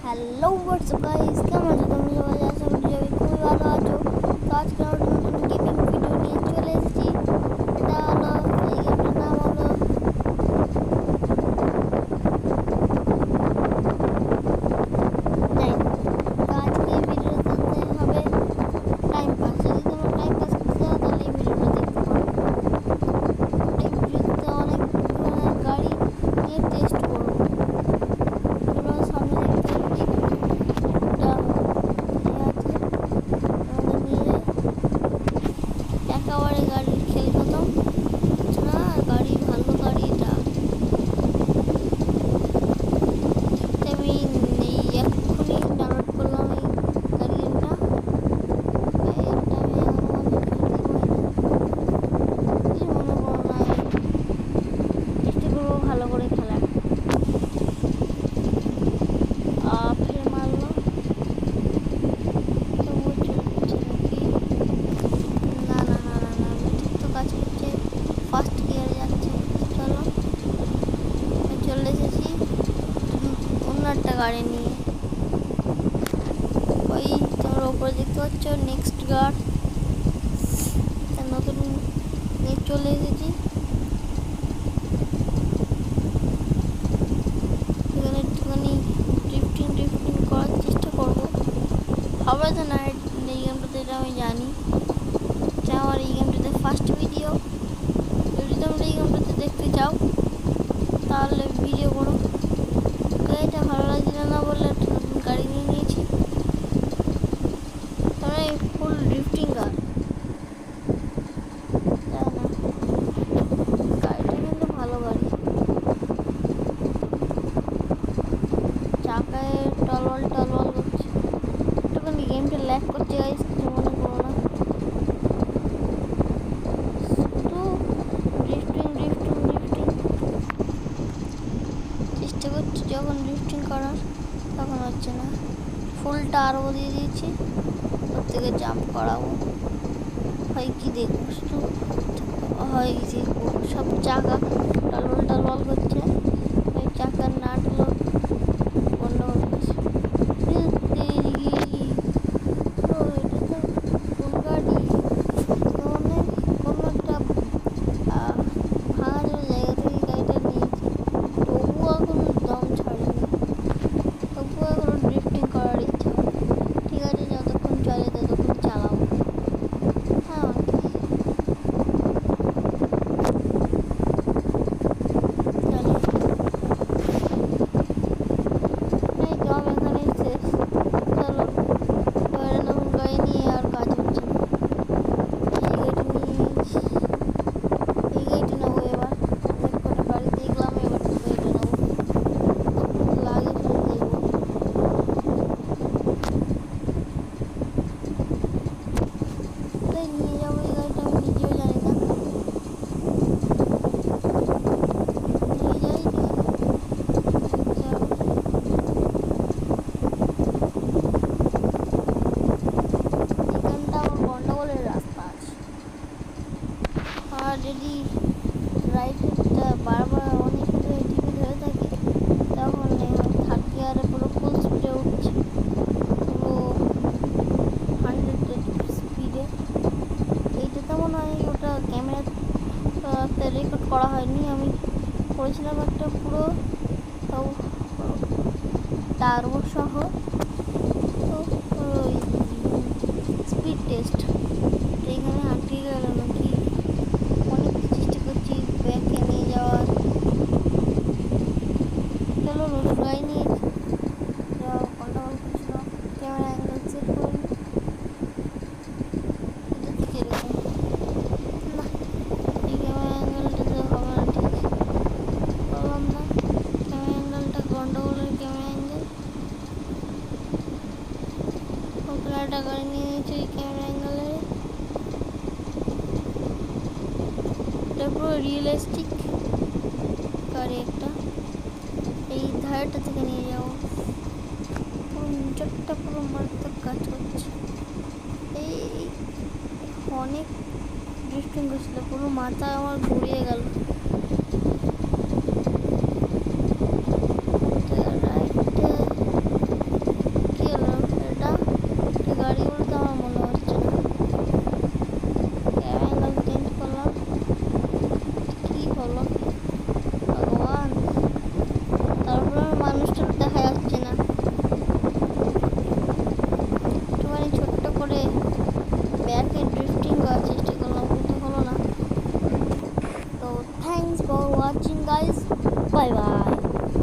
Hello WhatsApp guys, কেমন আছো তোমরা সবাই? আশা করি সবাই খুবই ভালো আছো। তো আজকে আমরা নতুন গেমিং ভিডিও নিয়ে চলে এসেছি। এটা হলো এই গেমটার নাম হলো নাইন। তো আজকে এই ভিডিওতে হবে টাইম পাস। যদি তোমরা টাইম পাস করতে চাও তাহলে এই ভিডিওটা দেখতে পারো। এই ভিডিওতে অনেক ধরনের গাড়ি নিয়ে টেস্ট করবো। তোমরা সামনে দেখতে একেবারে গাড়ির খেল খতম। না, গাড়ি ভালো গাড়ি এটা। আমি এক্ষুনি ডাউনলোড করলাম এই গাড়ি গেমটা। আমি মনে করো না চেষ্টা করবো ভালো করে খেলার। ফের মারলো তবুও চলছে নাকি? না না না না না, ঠিক তো কাজ করছে। ফার্স্ট গিয়ারে যাচ্ছে। চলো, চলে এসেছি অন্য একটা গাড়ি নিয়ে। ওই তোমরা উপরে দেখতে পাচ্ছ নেক্সট গার্ড নতুন নিয়ে চলে এসেছি। এখানে একটুখানি ড্রিফটিং করার চেষ্টা করবো। হবে তো না এই গেমটাতে, এটা আমি জানি। এটা আমার এই গেমটাতে ফার্স্ট ভিডিও। যদি তোমরা এই গেমটাতে দেখতে চাও তাহলে ভিডিও করো। গাড়িটা ভালো লাগছিল না বলে একটা নতুন গাড়ি নিয়ে নিয়েছি। তোমরা এই ফুল ড্রিফটিং কার, তাই না? গাড়িটা কিন্তু ভালো গাড়ি। চাকায় টলওয়াল করছে। একটুখানি গেমটা ল্যাগ করছে গাইস, কিছু মনে করো না। ড্রিফটিং চেষ্টা করছি যখন ড্রিফটিং করার, তখন হচ্ছে না। ফুল টার্বো দিয়ে দিয়েছি, ওর থেকে জাম্প করাবো। হয় কি দেখবো, শুধু হয় কি দেখবো, সব চাকা টলবল করছে। ওই চাকার নাটগুলো গন্ডগোল করছে। নিয়ে যাবো এই গাড়িটা, আমি নিজেও জানি না। নিয়ে যাই এখানটা আমার গন্ডগোলের রাস্তা আছে। আর যদি রাইট হেডটা বারবার অনেক এদিকে ধরে থাকে তখন থার্ড গিয়ারে পুরো ফুল স্পিডে উঠছে, পুরো 100 স্পিডে। এইটাতে মনে হয় ওটা ক্যামেরাতে রেকর্ড করা হয়নি, আমি করেছিলাম একটা পুরো তাও টার্বো সহ স্পিড টেস্ট। এইখানে আটকে গেল নাকি? অনেক চেষ্টা করছি ব্যাকে নিয়ে যাওয়ার। চলো নতুন গাড়ি নিয়ে কন্ট্রোল করছিল। ক্যামেরা অ্যাঙ্গেল সেট করি, এটা থেকে এরকম না, এই ক্যামেরা অ্যাঙ্গেলটা তো হবে না, ঠিক করলাম না। ক্যামেরা অ্যাঙ্গেলটা গন্ডগোলের ক্যামেরা অ্যাঙ্গেল। ওখানে একটা গাড়ি নিয়ে নিয়েছি ওই ক্যামেরা অ্যাঙ্গেলে। এটা পুরো রিয়েলিস্টিক গাড়ি একটা। এই ধারটা থেকে নিয়ে যাবো, পুরো নিচটা পুরো মারাত্মক কাজ করছে। এই অনেক ড্রিফটিং করছিল, পুরো মাথা আমার ঘুরিয়ে গেল।